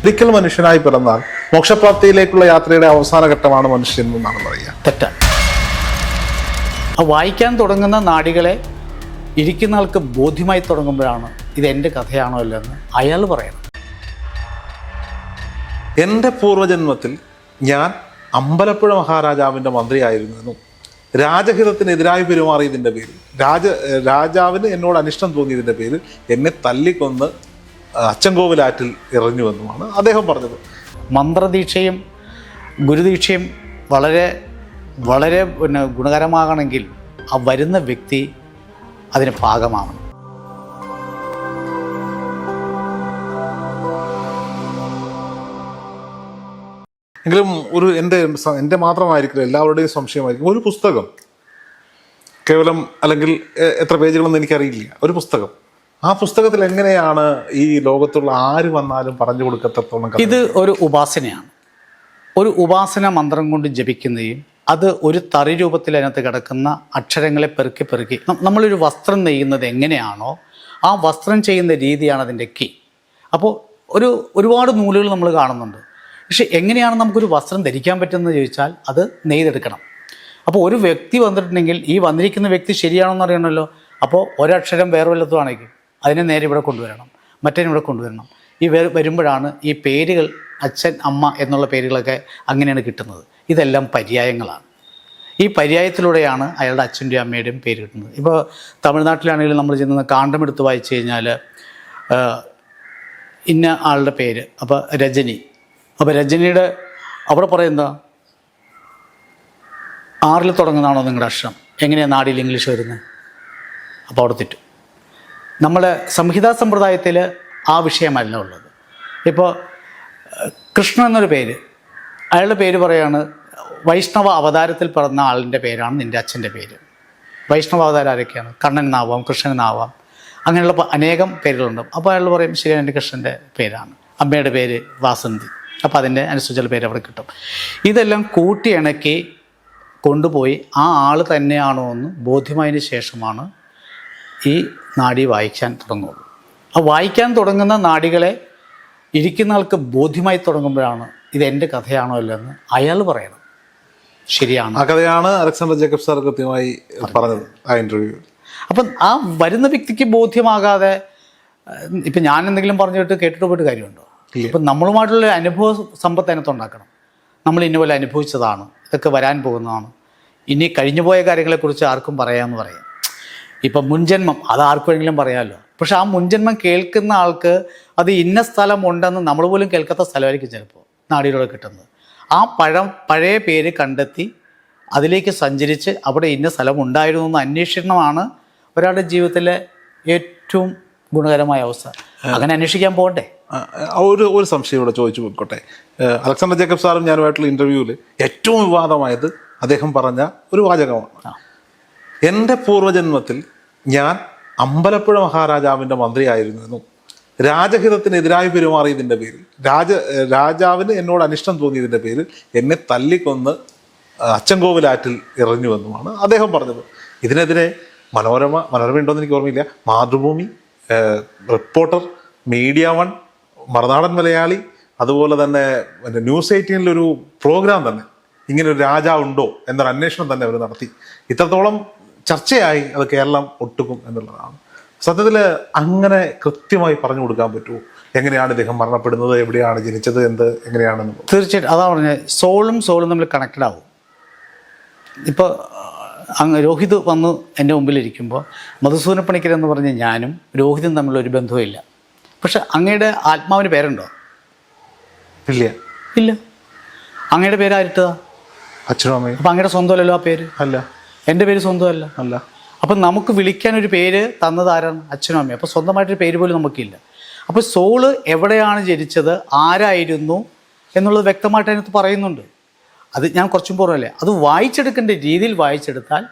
ഒരിക്കൽ മനുഷ്യനായി പിറന്നാൽ മോക്ഷപ്രാപ്തിയിലേക്കുള്ള യാത്രയുടെ അവസാന ഘട്ടമാണ് മനുഷ്യൻ എന്നാണ് പറയുക. തെറ്റാണ്. വായിക്കാൻ തുടങ്ങുന്ന നാഡികളെ ഇരിക്കുന്ന ആൾക്ക് ബോധ്യമായി തുടങ്ങുമ്പോഴാണ് ഇത് എൻ്റെ കഥയാണോ അല്ലെന്ന് അയാൾ പറയണം. എൻ്റെ പൂർവ്വജന്മത്തിൽ ഞാൻ അമ്പലപ്പുഴ മഹാരാജാവിൻ്റെ മന്ത്രിയായിരുന്നെന്നും രാജഹിതത്തിനെതിരായി പെരുമാറിയതിൻ്റെ പേരിൽ രാജാവിന് എന്നോട് അനിഷ്ടം തോന്നിയതിൻ്റെ പേരിൽ എന്നെ തല്ലിക്കൊന്ന് അച്ചൻകോവിലാറ്റിൽ എറിഞ്ഞുവെന്നുമാണ് അദ്ദേഹം പറഞ്ഞത്. മന്ത്രദീക്ഷയും ഗുരുദീക്ഷയും വളരെ വളരെ ഗുണകരമാകണമെങ്കിൽ ആ വരുന്ന വ്യക്തി അതിന് ഭാഗമാകണം. എങ്കിലും എൻ്റെ മാത്രമായിരിക്കില്ല, എല്ലാവരുടെയും സംശയമായിരിക്കും. ഒരു പുസ്തകം കേവലം അല്ലെങ്കിൽ എത്ര പേജുകളൊന്നും എനിക്കറിയില്ല, ഒരു പുസ്തകം, ആ പുസ്തകത്തിൽ എങ്ങനെയാണ് ഈ ലോകത്തുള്ള ആര് വന്നാലും പറഞ്ഞു കൊടുക്കത്തോളം ഇത് ഒരു ഉപാസനയാണ്. ഒരു ഉപാസന മന്ത്രം കൊണ്ട് ജപിക്കുകയും അത് ഒരു തറി രൂപത്തിൽ അതിനകത്ത് കിടക്കുന്ന അക്ഷരങ്ങളെ പെറുക്കി പെറുക്കി നമ്മളൊരു വസ്ത്രം നെയ്യുന്നത് എങ്ങനെയാണോ ആ വസ്ത്രം ചെയ്യുന്ന രീതിയാണ് അതിൻ്റെ കീ. അപ്പോൾ ഒരുപാട് നൂലുകൾ നമ്മൾ കാണുന്നുണ്ട്. പക്ഷെ എങ്ങനെയാണ് നമുക്കൊരു വസ്ത്രം ധരിക്കാൻ പറ്റുന്നത് ചോദിച്ചാൽ അത് നെയ്തെടുക്കണം. അപ്പോൾ ഒരു വ്യക്തി വന്നിട്ടുണ്ടെങ്കിൽ ഈ വന്നിരിക്കുന്ന വ്യക്തി ശരിയാണെന്ന് അറിയണമല്ലോ. അപ്പോൾ ഒരക്ഷരം വേറെ വല്ലതുമാണെങ്കിൽ അതിനെ നേരെ ഇവിടെ കൊണ്ടുവരണം, മറ്റേ ഇവിടെ കൊണ്ടുവരണം. ഈ വരുമ്പോഴാണ് ഈ പേരുകൾ അച്ഛൻ അമ്മ എന്നുള്ള പേരുകളൊക്കെ അങ്ങനെയാണ് കിട്ടുന്നത്. ഇതെല്ലാം പര്യായങ്ങളാണ്. ഈ പര്യായത്തിലൂടെയാണ് അയാളുടെ അച്ഛൻ്റെയും അമ്മയുടെയും പേര് കിട്ടുന്നത്. ഇപ്പോൾ തമിഴ്നാട്ടിലാണെങ്കിലും നമ്മൾ ചെന്ന് കാണ്ഡമെടുത്ത് വായിച്ചു കഴിഞ്ഞാൽ ഇന്ന ആളുടെ പേര്, അപ്പോൾ രജനി, അപ്പോൾ രജനിയുടെ അവിടെ പറയുന്നത് 6 തുടങ്ങുന്നതാണോ നിങ്ങളുടെ അക്ഷരം, എങ്ങനെയാണ് നാടിൽ ഇംഗ്ലീഷ് വരുന്നത്? അപ്പോൾ അവിടെ തെറ്റും. നമ്മുടെ സംഹിതാ സമ്പ്രദായത്തിൽ ആ വിഷയമല്ല ഉള്ളത്. ഇപ്പോൾ കൃഷ്ണൻ എന്നൊരു പേര്, അയാളുടെ പേര് പറയാണ് വൈഷ്ണവ അവതാരത്തിൽ പിറന്ന ആളിൻ്റെ പേരാണ് നിൻ്റെ അച്ഛൻ്റെ പേര്. വൈഷ്ണവ അവതാരം ആരൊക്കെയാണ്? കണ്ണനെന്നാവാം, കൃഷ്ണനെന്നാവാം, അങ്ങനെയുള്ള അനേകം പേരുകളുണ്ട്. അപ്പോൾ അയാൾ പറയും ശരി എൻ്റെ കൃഷ്ണൻ്റെ പേരാണ്. അമ്മയുടെ പേര് വാസന്തി, അപ്പോൾ അതിൻ്റെ അനുസരിച്ചുള്ള പേര് അവിടെ കിട്ടും. ഇതെല്ലാം കൂട്ടി ഇണക്കി കൊണ്ടുപോയി ആ ആൾ തന്നെയാണോ എന്ന് ബോധ്യമായതിന് ശേഷമാണ് ഈ നാഡി വായിക്കാൻ തുടങ്ങുള്ളൂ. ആ വായിക്കാൻ തുടങ്ങുന്ന നാഡികളെ ഇരിക്കുന്ന ആൾക്ക് ബോധ്യമായി തുടങ്ങുമ്പോഴാണ് ഇത് എൻ്റെ കഥയാണോ അല്ലെന്ന് അയാൾ പറയണം. ശരിയാണ്. ആ കഥയാണ് അലക്സാണ്ടർ ജേക്കബ് സാർ കൃത്യമായി പറഞ്ഞത് ആ ഇൻ്റർവ്യൂ. അപ്പം ആ വരുന്ന വ്യക്തിക്ക് ബോധ്യമാകാതെ ഇപ്പം ഞാൻ എന്തെങ്കിലും പറഞ്ഞിട്ട് കേട്ടിട്ട് പോയിട്ട് കാര്യമുണ്ടോ? ഇപ്പം നമ്മളുമായിട്ടുള്ള അനുഭവ സമ്പത്ത് അതിനകത്തുണ്ടാക്കണം. നമ്മൾ ഇന്നുപോലെ അനുഭവിച്ചതാണ്, ഇതൊക്കെ വരാൻ പോകുന്നതാണ്, ഇനി കഴിഞ്ഞുപോയ കാര്യങ്ങളെക്കുറിച്ച് ആർക്കും പറയാമെന്ന് പറയാം. ഇപ്പം മുൻജന്മം അത് ആർക്കും വേണമെങ്കിലും പറയാമല്ലോ. പക്ഷെ ആ മുൻജന്മം കേൾക്കുന്ന ആൾക്ക് അത് ഇന്ന സ്ഥലം ഉണ്ടെന്ന് നമ്മൾ പോലും കേൾക്കാത്ത സ്ഥലമായിരിക്കും ചിലപ്പോൾ നാടിയിലൂടെ കിട്ടുന്നത്. ആ പഴയ പേര് കണ്ടെത്തി അതിലേക്ക് സഞ്ചരിച്ച് അവിടെ ഇന്ന സ്ഥലം ഉണ്ടായിരുന്നു എന്ന് അന്വേഷണമാണ് ഒരാളുടെ ജീവിതത്തിലെ ഏറ്റവും ഗുണകരമായ അവസ്ഥ. അങ്ങനെ അന്വേഷിക്കാൻ പോകണ്ടേ? ഒരു സംശയം ഇവിടെ ചോദിച്ചു പോയിക്കോട്ടെ. അലക്സാണ്ടർ ജേക്കബ് സാറും ഞാനുമായിട്ടുള്ള ഇൻ്റർവ്യൂവിൽ ഏറ്റവും വിവാദമായത് അദ്ദേഹം പറഞ്ഞ ഒരു വാചകമാണ്. എൻ്റെ പൂർവ്വജന്മത്തിൽ ഞാൻ അമ്പലപ്പുഴ മഹാരാജാവിൻ്റെ മന്ത്രിയായിരുന്നെന്നും രാജഹിതത്തിനെതിരായി പെരുമാറിയതിൻ്റെ പേരിൽ രാജാവിന് എന്നോട് അനിഷ്ടം തോന്നിയതിൻ്റെ പേരിൽ എന്നെ തല്ലിക്കൊന്ന് അച്ചൻകോവിലാറ്റിൽ എറിഞ്ഞുവെന്നുമാണ് അദ്ദേഹം പറഞ്ഞത്. ഇതിനെതിരെ മനോരമ ഉണ്ടോയെന്ന് എനിക്ക് ഓർമ്മയില്ല, Mathrubhumi, reporter, media one, Marunadan Malayali, അതുപോലെ തന്നെ ന്യൂസ് 18 പ്രോഗ്രാം തന്നെ ഇങ്ങനെ ഒരു രാജാവുണ്ടോ എന്നൊരു അന്വേഷണം തന്നെ അവർ നടത്തി. ഇത്രത്തോളം ചർച്ചയായി അത് കേരളം ഒട്ടുക്കും എന്നുള്ളതാണ്. സത്യത്തിൽ അങ്ങനെ കൃത്യമായി പറഞ്ഞു കൊടുക്കാൻ പറ്റുമോ? എങ്ങനെയാണ് ഇദ്ദേഹം മരണപ്പെടുന്നത്, എവിടെയാണ് ജനിച്ചത്, എങ്ങനെയാണെന്ന്? തീർച്ചയായിട്ടും അതാ പറഞ്ഞത്, സോളും തമ്മിൽ കണക്റ്റഡ് ആവും. ഇപ്പോൾ രോഹിത് വന്ന് എൻ്റെ മുമ്പിലിരിക്കുമ്പോൾ മധുസൂദന പണിക്കർ എന്ന് പറഞ്ഞ് ഞാനും രോഹിതും തമ്മിലൊരു ബന്ധവുമില്ല. പക്ഷെ അങ്ങയുടെ ആത്മാവിന് പേരുണ്ടോ? ഇല്ല. അങ്ങയുടെ പേര് ആരിട്ടതാ? അച്ഛനും അമ്മയും. അപ്പം അങ്ങയുടെ സ്വന്തമല്ലല്ലോ ആ പേര്? അല്ല. എൻ്റെ പേര് സ്വന്തമല്ല. അല്ല. അപ്പം നമുക്ക് വിളിക്കാനൊരു പേര് തന്നത് ആരാണ്? അച്ഛനും അമ്മയും. അപ്പോൾ സ്വന്തമായിട്ടൊരു പേര് പോലും നമുക്കില്ല. അപ്പോൾ സോള് എവിടെയാണ് ജനിച്ചത്, ആരായിരുന്നു എന്നുള്ളത് വ്യക്തമായിട്ട് അതിനകത്ത് പറയുന്നുണ്ട്. അത് ഞാൻ കുറച്ചും പൂർവ്വമല്ലേ, അത് വായിച്ചെടുക്കേണ്ട രീതിയിൽ വായിച്ചെടുത്താൽ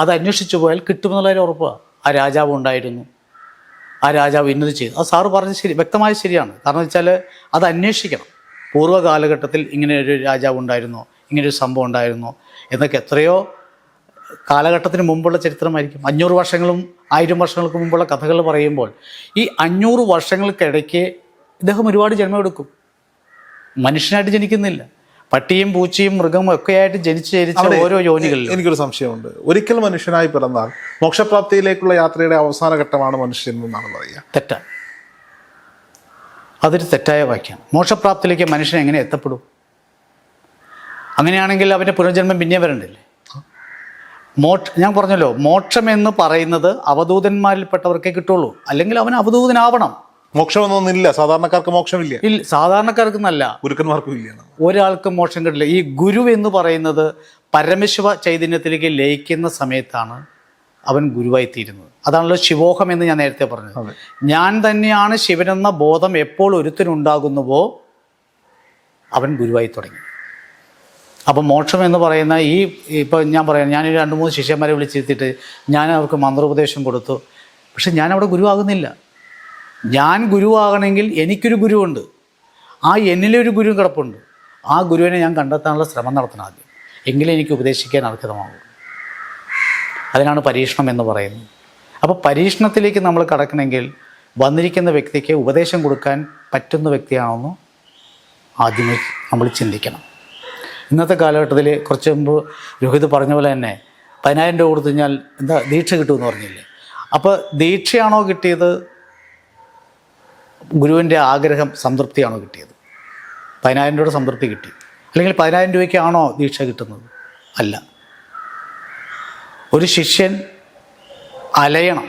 അത് അന്വേഷിച്ചു പോയാൽ കിട്ടുമെന്നുള്ളൊരു ഉറപ്പാണ്. ആ രാജാവ് ഉണ്ടായിരുന്നു, ആ രാജാവ് ഇന്നത് ചെയ്തു. അത് സാറ് പറഞ്ഞത് വ്യക്തമായി ശരിയാണ്. കാരണം വെച്ചാൽ അത് അന്വേഷിക്കണം. പൂർവ്വകാലഘട്ടത്തിൽ ഇങ്ങനെ ഒരു രാജാവ് ഉണ്ടായിരുന്നോ, ഇങ്ങനെയൊരു സംഭവം ഉണ്ടായിരുന്നോ എന്നൊക്കെ എത്രയോ കാലഘട്ടത്തിന് മുമ്പുള്ള ചരിത്രമായിരിക്കും. 500 വർഷങ്ങളും 1000 വർഷങ്ങൾക്ക് മുമ്പുള്ള കഥകൾ പറയുമ്പോൾ ഈ 500 വർഷങ്ങൾക്കിടയ്ക്ക് ഇദ്ദേഹം ഒരുപാട് ജന്മമെടുക്കും. മനുഷ്യനായിട്ട് ജനിക്കുന്നില്ല. പട്ടിയും പൂച്ചയും മൃഗവും ഒക്കെ ആയിട്ട് ജനിച്ച ഓരോ യോനികളിലും. എനിക്കൊരു സംശയമുണ്ട്. ഒരിക്കൽ മനുഷ്യനായി പിറന്നാൽ മോക്ഷപ്രാപ്തിയിലേക്കുള്ള യാത്രയുടെ അവസാന ഘട്ടമാണ് മനുഷ്യൻ എന്നാണ് പറയുക. തെറ്റാണ്. അതൊരു തെറ്റായ വാക്യമാണ്. മോക്ഷപ്രാപ്തിയിലേക്ക് മനുഷ്യൻ എങ്ങനെ എത്തപ്പെടും? അങ്ങനെയാണെങ്കിൽ അവൻ്റെ പുനർജന്മം പിന്നെ വരണ്ടില്ലേ? ഞാൻ പറഞ്ഞല്ലോ, മോക്ഷം എന്ന് പറയുന്നത് അവധൂതന്മാരിൽപ്പെട്ടവർക്കേ കിട്ടുള്ളൂ. അല്ലെങ്കിൽ അവൻ അവധൂതനാവണം. മോക്ഷമൊന്നുമില്ല, സാധാരണക്കാർക്ക് മോക്ഷമില്ല. ഇല്ല, സാധാരണക്കാർക്കെന്നല്ല, ഗുരുക്കന്മാർക്കും ഇല്ല. ഒരാൾക്കും മോക്ഷം കിട്ടില്ല. ഈ ഗുരു എന്ന് പറയുന്നത് പരമശിവ ചൈതന്യത്തിലേക്ക് ലയിക്കുന്ന സമയത്താണ് അവൻ ഗുരുവായിത്തീരുന്നത്. അതാണല്ലോ ശിവോഹം എന്ന് ഞാൻ നേരത്തെ പറഞ്ഞത്. ഞാൻ തന്നെയാണ് ശിവനെന്ന ബോധം എപ്പോൾ ഒരുത്തിനുണ്ടാകുന്നുവോ അവൻ ഗുരുവായി തുടങ്ങി. അപ്പം മോക്ഷം എന്ന് പറയുന്ന ഇപ്പം ഞാൻ പറയാം, ഞാൻ 2-3 ശിഷ്യന്മാരെ വിളിച്ചിരുത്തിയിട്ട് ഞാൻ അവർക്ക് മന്ത്രോപദേശം കൊടുത്തു. പക്ഷെ ഞാൻ അവിടെ ഗുരുവാകുന്നില്ല. ഞാൻ ഗുരുവാകണമെങ്കിൽ എനിക്കൊരു ഗുരുവുണ്ട്. ആ എന്നിലൊരു ഗുരു കിടപ്പുണ്ട്. ആ ഗുരുവിനെ ഞാൻ കണ്ടെത്താനുള്ള ശ്രമം നടത്തണം ആദ്യം. എങ്കിലും എനിക്ക് ഉപദേശിക്കാൻ അർഹതമാകും. അതിനാണ് പരീക്ഷണം എന്ന് പറയുന്നത്. അപ്പോൾ പരീക്ഷണത്തിലേക്ക് നമ്മൾ കടക്കണമെങ്കിൽ വന്നിരിക്കുന്ന വ്യക്തിക്ക് ഉപദേശം കൊടുക്കാൻ പറ്റുന്ന വ്യക്തിയാണെന്ന് ആദ്യമേ നമ്മൾ ചിന്തിക്കണം. ഇന്നത്തെ കാലഘട്ടത്തിൽ കുറച്ച് മുമ്പ് രോഹിത് പറഞ്ഞ പോലെ തന്നെ 10,000 രൂപ കൊടുത്തു കഴിഞ്ഞാൽ എന്താ ദീക്ഷ കിട്ടുമെന്ന് പറഞ്ഞില്ലേ? അപ്പോൾ ദീക്ഷയാണോ കിട്ടിയത്, ഗുരുവിൻ്റെ ആഗ്രഹം സംതൃപ്തിയാണോ കിട്ടിയത്? 10,000 രൂപയുടെ സംതൃപ്തി കിട്ടി. അല്ലെങ്കിൽ 10,000 രൂപയ്ക്കാണോ ദീക്ഷ കിട്ടുന്നത്? അല്ല. ഒരു ശിഷ്യൻ അലയണം,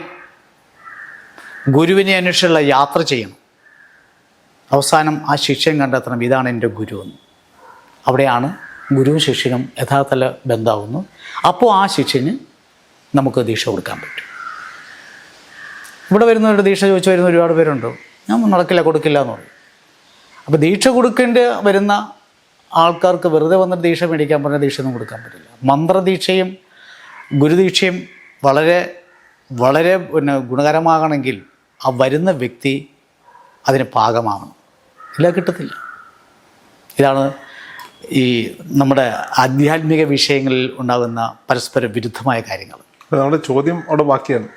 ഗുരുവിനെ അന്വേഷിച്ചുള്ള യാത്ര ചെയ്യണം. അവസാനം ആ ശിഷ്യൻ കണ്ടെത്തണം ഇതാണ് എൻ്റെ ഗുരു എന്ന്. അവിടെയാണ് ഗുരുവും ശിഷ്യനും യഥാർത്ഥ ബന്ധമാവുന്നു. അപ്പോൾ ആ ശിഷ്യന് നമുക്ക് ദീക്ഷ കൊടുക്കാൻ പറ്റും. ഇവിടെ വരുന്നവരുടെ ദീക്ഷ ചോദിച്ചു വരുന്ന ഒരുപാട് പേരുണ്ട്. ഞാൻ നടക്കില്ല, കൊടുക്കില്ല എന്ന് പറയും. അപ്പോൾ ദീക്ഷ കൊടുക്കേണ്ടി വരുന്ന ആൾക്കാർക്ക് വെറുതെ വന്നിട്ട് ദീക്ഷ മേടിക്കാൻ പറഞ്ഞാൽ ദീക്ഷയൊന്നും കൊടുക്കാൻ പറ്റില്ല. മന്ത്രദീക്ഷയും ഗുരുദീക്ഷയും വളരെ വളരെ ഗുണകരമാകണമെങ്കിൽ ആ വരുന്ന വ്യക്തി അതിന് പാകമാകണം. ഇല്ല, കിട്ടത്തില്ല. ഇതാണ് ഈ നമ്മുടെ ആധ്യാത്മിക വിഷയങ്ങളിൽ ഉണ്ടാകുന്ന പരസ്പര വിരുദ്ധമായ കാര്യങ്ങൾ. നമ്മുടെ ചോദ്യം അവിടെ ബാക്കിയാണ്.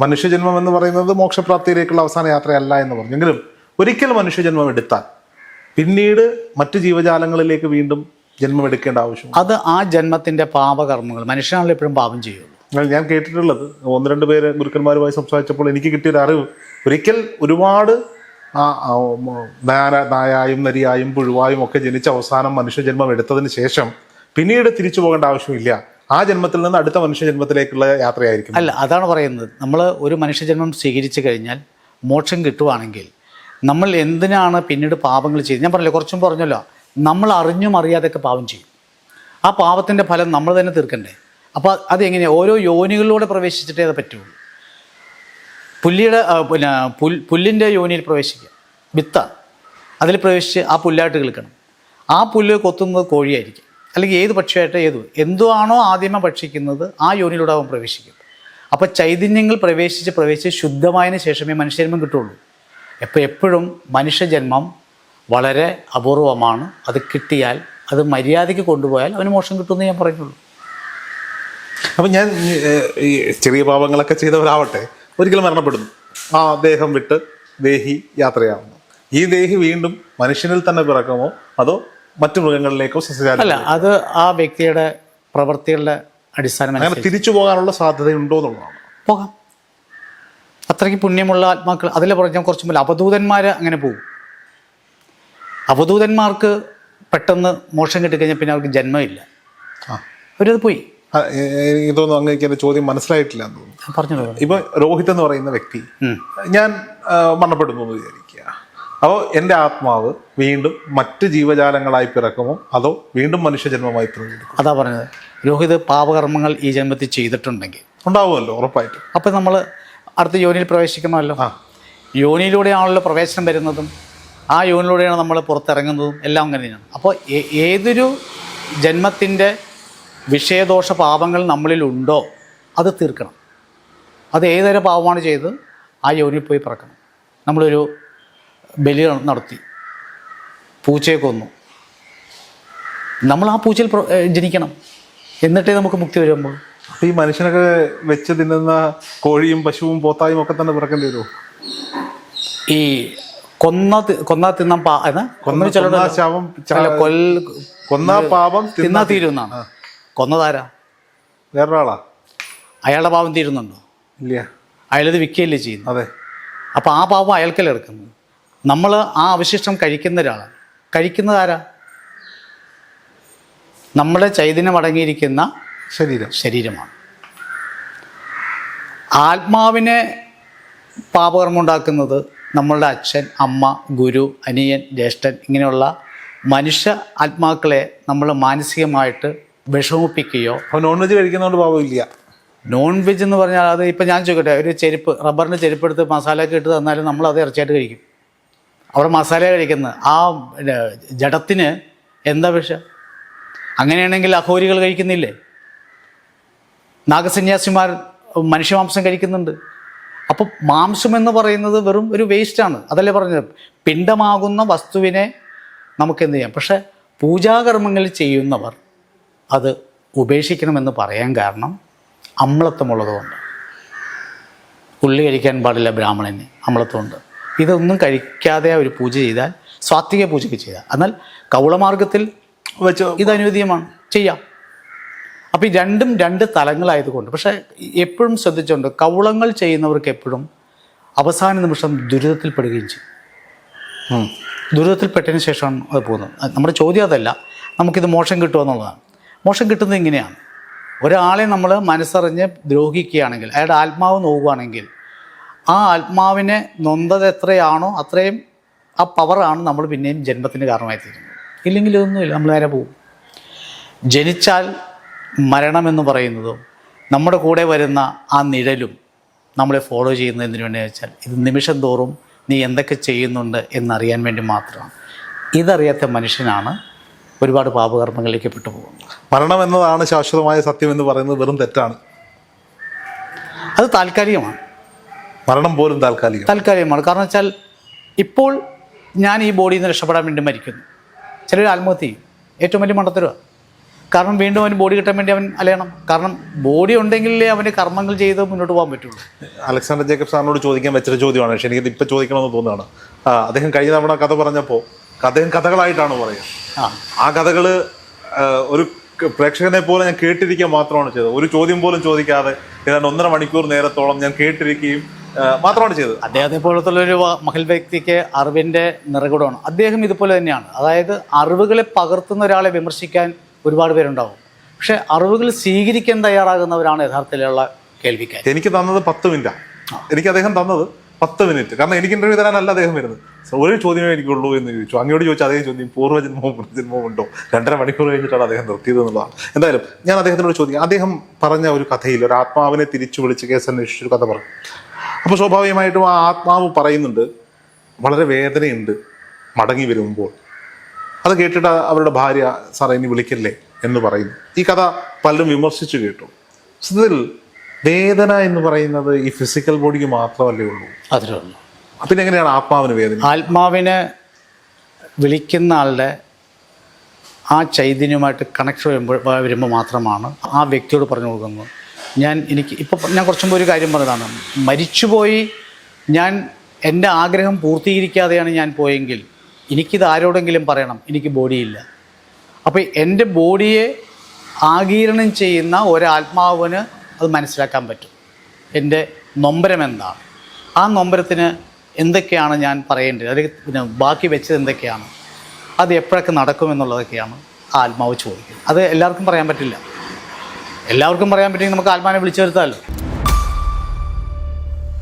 മനുഷ്യജന്മം എന്ന് പറയുന്നത് മോക്ഷപ്രാപ്തിയിലേക്കുള്ള അവസാന യാത്രയല്ല എന്ന് പറഞ്ഞു. എങ്കിലും ഒരിക്കൽ മനുഷ്യജന്മം എടുത്താൽ പിന്നീട് മറ്റു ജീവജാലങ്ങളിലേക്ക് വീണ്ടും ജന്മം എടുക്കേണ്ട ആവശ്യം അത് ആ ജന്മത്തിൻ്റെ പാപകർമ്മങ്ങൾ മനുഷ്യനാണല്ലോ എപ്പോഴും പാപം ചെയ്യുള്ളൂ. ഞാൻ കേട്ടിട്ടുള്ളത് 1-2 പേര് ഗുരുക്കന്മാരുമായി സംസാരിച്ചപ്പോൾ എനിക്ക് കിട്ടിയൊരു അറിവ്, ഒരിക്കൽ ഒരുപാട് നായായും നരിയായും പുഴുവായും ഒക്കെ ജനിച്ച അവസാനം മനുഷ്യജന്മം എടുത്തതിന് ശേഷം പിന്നീട് തിരിച്ചു പോകേണ്ട ആവശ്യമില്ല. ആ ജന്മത്തിൽ നിന്ന് അടുത്ത മനുഷ്യജന്മത്തിലേക്കുള്ള യാത്രയായിരിക്കും. അല്ല, അതാണ് പറയുന്നത്. നമ്മൾ ഒരു മനുഷ്യജന്മം സ്വീകരിച്ചു കഴിഞ്ഞാൽ മോക്ഷം കിട്ടുവാണെങ്കിൽ നമ്മൾ എന്തിനാണ് പിന്നീട് പാപങ്ങൾ ചെയ്യുന്നത്? ഞാൻ പറഞ്ഞല്ലോ, കുറച്ചും പറഞ്ഞല്ലോ, നമ്മൾ അറിഞ്ഞും അറിയാതെയൊക്കെ പാപം ചെയ്യും. ആ പാപത്തിൻ്റെ ഫലം നമ്മൾ തന്നെ തീർക്കണ്ടേ? അപ്പോൾ അതെങ്ങനെയാണ്? ഓരോ യോനികളിലൂടെ പ്രവേശിച്ചിട്ടേ അത് പറ്റുള്ളൂ. പുല്ലിൻ്റെ യോനിയിൽ പ്രവേശിക്കുക, വിത്താണ്. അതിൽ പ്രവേശിച്ച് ആ പുല്ലായിട്ട് കിളിക്കണം. ആ പുല്ല് കൊത്തുന്നത് കോഴിയായിരിക്കും, അല്ലെങ്കിൽ ഏത് പക്ഷിയായിട്ട് എന്തുവാണോ ആദ്യമേ ഭക്ഷിക്കുന്നത് ആ യോനിയിലൂടെ അവൻ പ്രവേശിക്കും. അപ്പോൾ ചൈതന്യങ്ങൾ പ്രവേശിച്ച് ശുദ്ധമായതിനു ശേഷമേ മനുഷ്യജന്മം കിട്ടുള്ളൂ. എപ്പോഴും മനുഷ്യജന്മം വളരെ അപൂർവമാണ്. അത് കിട്ടിയാൽ, അത് മര്യാദയ്ക്ക് കൊണ്ടുപോയാൽ അവന് മോക്ഷം കിട്ടുമെന്ന് ഞാൻ പറയുള്ളൂ. അപ്പം ഞാൻ ഈ ചെറിയ പാപങ്ങളൊക്കെ ചെയ്തവരാവട്ടെ ഒരിക്കലും മരണപ്പെടുന്നു. ആ ദേഹം വിട്ട് ദേഹി യാത്രയാവുന്നു. ഈ ദേഹി വീണ്ടും മനുഷ്യനിൽ തന്നെ പിറക്കുമോ അതോ മറ്റു മൃഗങ്ങളിലേക്കോ സസ്യജാലം? അല്ല, അത് ആ വ്യക്തിയുടെ പ്രവൃത്തികളുടെ അടിസ്ഥാനം അങ്ങനെ തിരിച്ചു പോകാനുള്ള സാധ്യതയുണ്ടോ എന്നുള്ളതാണ്. പോകാം. അത്രയ്ക്ക് പുണ്യമുള്ള ആത്മാക്കൾ അതിൽ പറഞ്ഞാൽ കുറച്ച് മുമ്പ് അവധൂതന്മാർ അങ്ങനെ പോകും. അവധൂതന്മാർക്ക് പെട്ടെന്ന് മോക്ഷം കിട്ടിക്കഴിഞ്ഞാൽ പിന്നെ അവർക്ക് ജന്മമില്ല, അവരത് പോയി. ഇതൊന്നും അങ്ങനെ എൻ്റെ ചോദ്യം മനസ്സിലായിട്ടില്ല എന്ന് തോന്നുന്നു. പറഞ്ഞു. ഇപ്പൊ രോഹിത് എന്ന് പറയുന്ന വ്യക്തി, ഞാൻ മരണപ്പെടുന്നു എന്ന് വിചാരിക്കുക. അപ്പോൾ എൻ്റെ ആത്മാവ് വീണ്ടും മറ്റ് ജീവജാലങ്ങളായി പിറക്കുമോ അതോ വീണ്ടും മനുഷ്യജന്മമായി പിറക്കും? അതാ പറഞ്ഞത്. രോഹിത് പാപകർമ്മങ്ങൾ ഈ ജന്മത്തിൽ ചെയ്തിട്ടുണ്ടെങ്കിൽ ഉണ്ടാവുമല്ലോ, ഉറപ്പായിട്ടും. അപ്പം നമ്മൾ അടുത്ത യോനിയിൽ പ്രവേശിക്കണമല്ലോ. യോനിയിലൂടെയാണല്ലോ പ്രവേശനം വരുന്നതും ആ യോനിലൂടെയാണ് നമ്മൾ പുറത്തിറങ്ങുന്നതും എല്ലാം അങ്ങനെ തന്നെയാണ്. അപ്പോൾ ഏതൊരു ജന്മത്തിൻ്റെ വിഷയദോഷ പാപങ്ങൾ നമ്മളിലുണ്ടോ അത് തീർക്കണം. അത് ഏതൊരു പാപമാണ് ചെയ്ത് ആ യോനിയിൽ പോയി പിറക്കണം. നമ്മളൊരു ബലി നടത്തി, പൂച്ചയെ കൊന്നു, നമ്മൾ ആ പൂച്ചയിൽ ജനിക്കണം, എന്നിട്ടേ നമുക്ക് മുക്തി വരുമ്പോൾ. ഈ മനുഷ്യനൊക്കെ വെച്ച് തിന്നുന്ന കോഴിയും പശുവും പോത്തായും ഒക്കെ തന്നെ പിറക്കേണ്ടി വരുമോ? ഈ കൊന്നാ തിന്നാൻ കൊന്നാ ശവം കൊന്നാ പാപം തിന്നാ തീരുന്നാണ്. കൊന്നതാരാ? വേറൊരാളാ. അയാളുടെ പാപം തീരുന്നുണ്ടോ? ഇല്ല. അയാളത് വിൽക്കുകയല്ലേ ചെയ്യുന്നു. അതെ. അപ്പോൾ ആ പാപം അയാൾക്കല്ലേ എടുക്കുന്നത്. നമ്മൾ ആ അവശിഷ്ടം കഴിക്കുന്ന ഒരാളാണ്. കഴിക്കുന്നതാരാ? നമ്മുടെ ചൈതന്യം അടങ്ങിയിരിക്കുന്ന ശരീരമാണ്. ആത്മാവിനെ പാപകർമ്മം ഉണ്ടാക്കുന്നത് നമ്മളുടെ അച്ഛൻ, അമ്മ, ഗുരു, അനിയൻ, ജ്യേഷ്ഠൻ, ഇങ്ങനെയുള്ള മനുഷ്യ ആത്മാക്കളെ നമ്മൾ മാനസികമായിട്ട് വിഷമിപ്പിക്കുകയോ. അപ്പോൾ നോൺ വെജ് കഴിക്കുന്നതുകൊണ്ട് പാപമില്ല. നോൺ വെജ് എന്ന് പറഞ്ഞാൽ അത് ഇപ്പം ഞാൻ ചോദിക്കട്ടെ, ഒരു ചെരുപ്പ്, റബ്ബറിൻ്റെ ചെരുപ്പ് എടുത്ത് മസാലയൊക്കെ ഇട്ട് തന്നാലും നമ്മൾ അത് ഇറച്ചിയായിട്ട് കഴിക്കും. അവിടെ മസാല കഴിക്കുന്നത് ആ ജഡത്തിന് എന്താ വിഷം? അങ്ങനെയാണെങ്കിൽ അഘോരികൾ കഴിക്കുന്നില്ലേ? നാഗസന്യാസിമാർ മനുഷ്യമാംസം കഴിക്കുന്നുണ്ട്. അപ്പോൾ മാംസം എന്ന് പറയുന്നത് വെറും ഒരു വേസ്റ്റാണ്. അതല്ലേ പറഞ്ഞത്, പിണ്ഡമാകുന്ന വസ്തുവിനെ നമുക്ക് എന്ത് ചെയ്യാം. പക്ഷേ പൂജാകർമ്മങ്ങൾ ചെയ്യുന്നവർ അത് ഉപേക്ഷിക്കണമെന്ന് പറയാൻ കാരണം അമ്ലത്വമുള്ളതുകൊണ്ട്. ഉള്ളി കഴിക്കാൻ പാടില്ല ബ്രാഹ്മണന്, അമ്ലത്വമുണ്ട്. ഇതൊന്നും കഴിക്കാതെ ഒരു പൂജ ചെയ്താൽ, സാത്വിക പൂജയ്ക്ക് ചെയ്താൽ, എന്നാൽ കൗളമാർഗത്തിൽ വെച്ച് ഇത് അനുവദീയമാണ്, ചെയ്യാം. അപ്പോൾ ഈ രണ്ടും രണ്ട് തലങ്ങളായതുകൊണ്ട്. പക്ഷേ എപ്പോഴും ശ്രദ്ധിച്ചുകൊണ്ട് കൗളങ്ങൾ ചെയ്യുന്നവർക്ക് എപ്പോഴും അവസാന നിമിഷം ദുരിതത്തിൽപ്പെടുകയും ചെയ്യും. ദുരിതത്തിൽപ്പെട്ടതിന് ശേഷമാണ് അത് പോകുന്നത്. നമ്മുടെ ചോദ്യം അതല്ല, നമുക്കിത് മോക്ഷം കിട്ടുമോ എന്നുള്ളതാണ്. മോക്ഷം കിട്ടുന്നത് ഇങ്ങനെയാണ്. ഒരാളെ നമ്മൾ മനസ്സറിഞ്ഞ് ദ്രോഹിക്കുകയാണെങ്കിൽ, അയാളുടെ ആത്മാവ് നോവുകയാണെങ്കിൽ, ആ ആത്മാവിനെ നൊന്തത് എത്രയാണോ അത്രയും ആ പവറാണ് നമ്മൾ പിന്നെയും ജന്മത്തിന് കാരണമായി തീരുന്നത്. ഇല്ലെങ്കിൽ ഇതൊന്നുമില്ല, നമ്മൾ നേരെ പോകും. ജനിച്ചാൽ മരണമെന്ന് പറയുന്നതും നമ്മുടെ കൂടെ വരുന്ന ആ നിഴലും നമ്മളെ ഫോളോ ചെയ്യുന്നത് എന്തിനു വേണ്ടി വെച്ചാൽ ഇത് നിമിഷം തോറും നീ എന്തൊക്കെ ചെയ്യുന്നുണ്ട് എന്നറിയാൻ വേണ്ടി മാത്രമാണ്. ഇതറിയാത്ത മനുഷ്യനാണ് ഒരുപാട് പാപകർമ്മങ്ങളിലേക്ക് പെട്ടുപോകുന്നത്. മരണം എന്നതാണ് ശാശ്വതമായ സത്യം എന്ന് പറയുന്നത് വെറും തെറ്റാണ്. അത് താൽക്കാലികമാണ്. മരണം പോലും താൽക്കാലികമാണ്. കാരണം വെച്ചാൽ ഇപ്പോൾ ഞാൻ ഈ ബോഡിയിൽ നിന്ന് രക്ഷപ്പെടാൻ വേണ്ടി മരിക്കുന്നു. ചിലർ ആത്മഹത്യ ചെയ്യും. ഏറ്റവും വലിയ മണ്ടത്തരമാണ്. കാരണം വീണ്ടും അവന് ബോഡി കിട്ടാൻ വേണ്ടി അവൻ അലയണം. കാരണം ബോഡി ഉണ്ടെങ്കിലേ അവന് കർമ്മങ്ങൾ ചെയ്ത് മുന്നോട്ട് പോകാൻ പറ്റുള്ളൂ. അലക്സാണ്ടർ ജേക്കബ് സാറിനോട് ചോദിക്കാൻ വെച്ചൊരു ചോദ്യമാണ്. പക്ഷേ എനിക്കത് ഇപ്പം ചോദിക്കണമെന്ന് തോന്നുകയാണ്. അദ്ദേഹം കഴിഞ്ഞ തവണ കഥ പറഞ്ഞപ്പോൾ അദ്ദേഹം കഥകളായിട്ടാണ് പറയുക. ആ കഥകൾ ഒരു പ്രേക്ഷകനെ പോലെ ഞാൻ കേട്ടിരിക്കുക മാത്രമാണ് ചെയ്തത്. ഒരു ചോദ്യം പോലും ചോദിക്കാതെ ഏതാണ്ട് 1.5 മണിക്കൂർ നേരത്തോളം ഞാൻ കേട്ടിരിക്കുകയും മാത്രമാണ് ചെയ്തത്. അദ്ദേഹത്തെ പോലത്തുള്ളൊരു മഹൽ വ്യക്തിക്ക് അറിവിൻ്റെ നിറകുടമാണ്. അദ്ദേഹം ഇതുപോലെ തന്നെയാണ്. അതായത് അറിവുകളെ പകർത്തുന്ന ഒരാളെ വിമർശിക്കാൻ ഒരുപാട് പേരുണ്ടാവും. പക്ഷെ അറിവുകൾ സ്വീകരിക്കാൻ തയ്യാറാകുന്നവരാണ് യഥാർത്ഥത്തിലുള്ള കേൾവിക്കാർ. എനിക്ക് തന്നത് 10 മിനിറ്റാണ്. എനിക്ക് അദ്ദേഹം തന്നത് 10 മിനിറ്റ്. കാരണം എനിക്ക് ഇന്റർവ്യൂ തരാനല്ല അദ്ദേഹം വരുന്നത്. ഒരു ചോദ്യമേ എനിക്കുള്ളൂ എന്ന് ചോദിച്ചു. അങ്ങോട്ട് ചോദിച്ചാൽ അതേ ചോദ്യം പൂർവ്വജന്മവും പുനർജന്മവും ഉണ്ടോ? 2.5 മണിക്കൂർ കഴിഞ്ഞിട്ടാണ് അദ്ദേഹം നിർത്തിയത് എന്നുള്ളതാണ്. എന്തായാലും ഞാൻ അദ്ദേഹത്തിനോട് ചോദിക്കാം. അദ്ദേഹം പറഞ്ഞ ഒരു കഥയിൽ ഒരു ആത്മാവിനെ തിരിച്ചു വിളിച്ച് കേസ് അന്വേഷിച്ചൊരു കഥ പറഞ്ഞു. അപ്പോൾ സ്വാഭാവികമായിട്ടും ആ ആത്മാവ് പറയുന്നുണ്ട് വളരെ വേദനയുണ്ട് മടങ്ങി വരുമ്പോൾ. അത് കേട്ടിട്ട് അവരുടെ ഭാര്യ സാറേ ഇനി വിളിക്കല്ലേ എന്ന് പറയുന്നു. ഈ കഥ പലരും വിമർശിച്ചു കേട്ടു. സത്യത്തിൽ വേദന എന്ന് പറയുന്നത് ഈ ഫിസിക്കൽ ബോഡിക്ക് മാത്രമല്ലേ ഉള്ളൂ? അതിലേ ഉള്ളൂ. പിന്നെ എങ്ങനെയാണ് ആത്മാവിന് വേദന? ആത്മാവിനെ വിളിക്കുന്ന ആളുടെ ആ ചൈതന്യമായിട്ട് കണക്ഷൻ വരുമ്പോൾ മാത്രമാണ് ആ വ്യക്തിയോട് പറഞ്ഞു കൊടുക്കുന്നത്. ഞാൻ കുറച്ചു മുമ്പ് ഒരു കാര്യം പറഞ്ഞതാണ്. മരിച്ചുപോയി ഞാൻ എൻ്റെ ആഗ്രഹം പൂർത്തീകരിക്കാതെയാണ് ഞാൻ പോയെങ്കിൽ എനിക്കിത് ആരോടെങ്കിലും പറയണം, എനിക്ക് ബോഡിയില്ല. അപ്പോൾ എൻ്റെ ബോഡിയെ ആഗീരണം ചെയ്യുന്ന ഒരാത്മാവിന് അത് മനസ്സിലാക്കാൻ പറ്റും. എൻ്റെ നൊമ്പരം എന്താണ്, ആ നൊമ്പരത്തിന് എന്തൊക്കെയാണ് ഞാൻ പറയേണ്ടത്, അല്ലെങ്കിൽ പിന്നെ ബാക്കി വെച്ചത് എന്തൊക്കെയാണ്, അത് എപ്പോഴൊക്കെ നടക്കുമെന്നുള്ളതൊക്കെയാണ് ആ ആത്മാവ് ചോദിക്കുന്നത്. അത് എല്ലാവർക്കും പറയാൻ പറ്റില്ല. എല്ലാവർക്കും പറയാൻ പറ്റുമെങ്കിൽ നമുക്ക് ആത്മാവിനെ വിളിച്ചു വരുത്താമല്ലോ.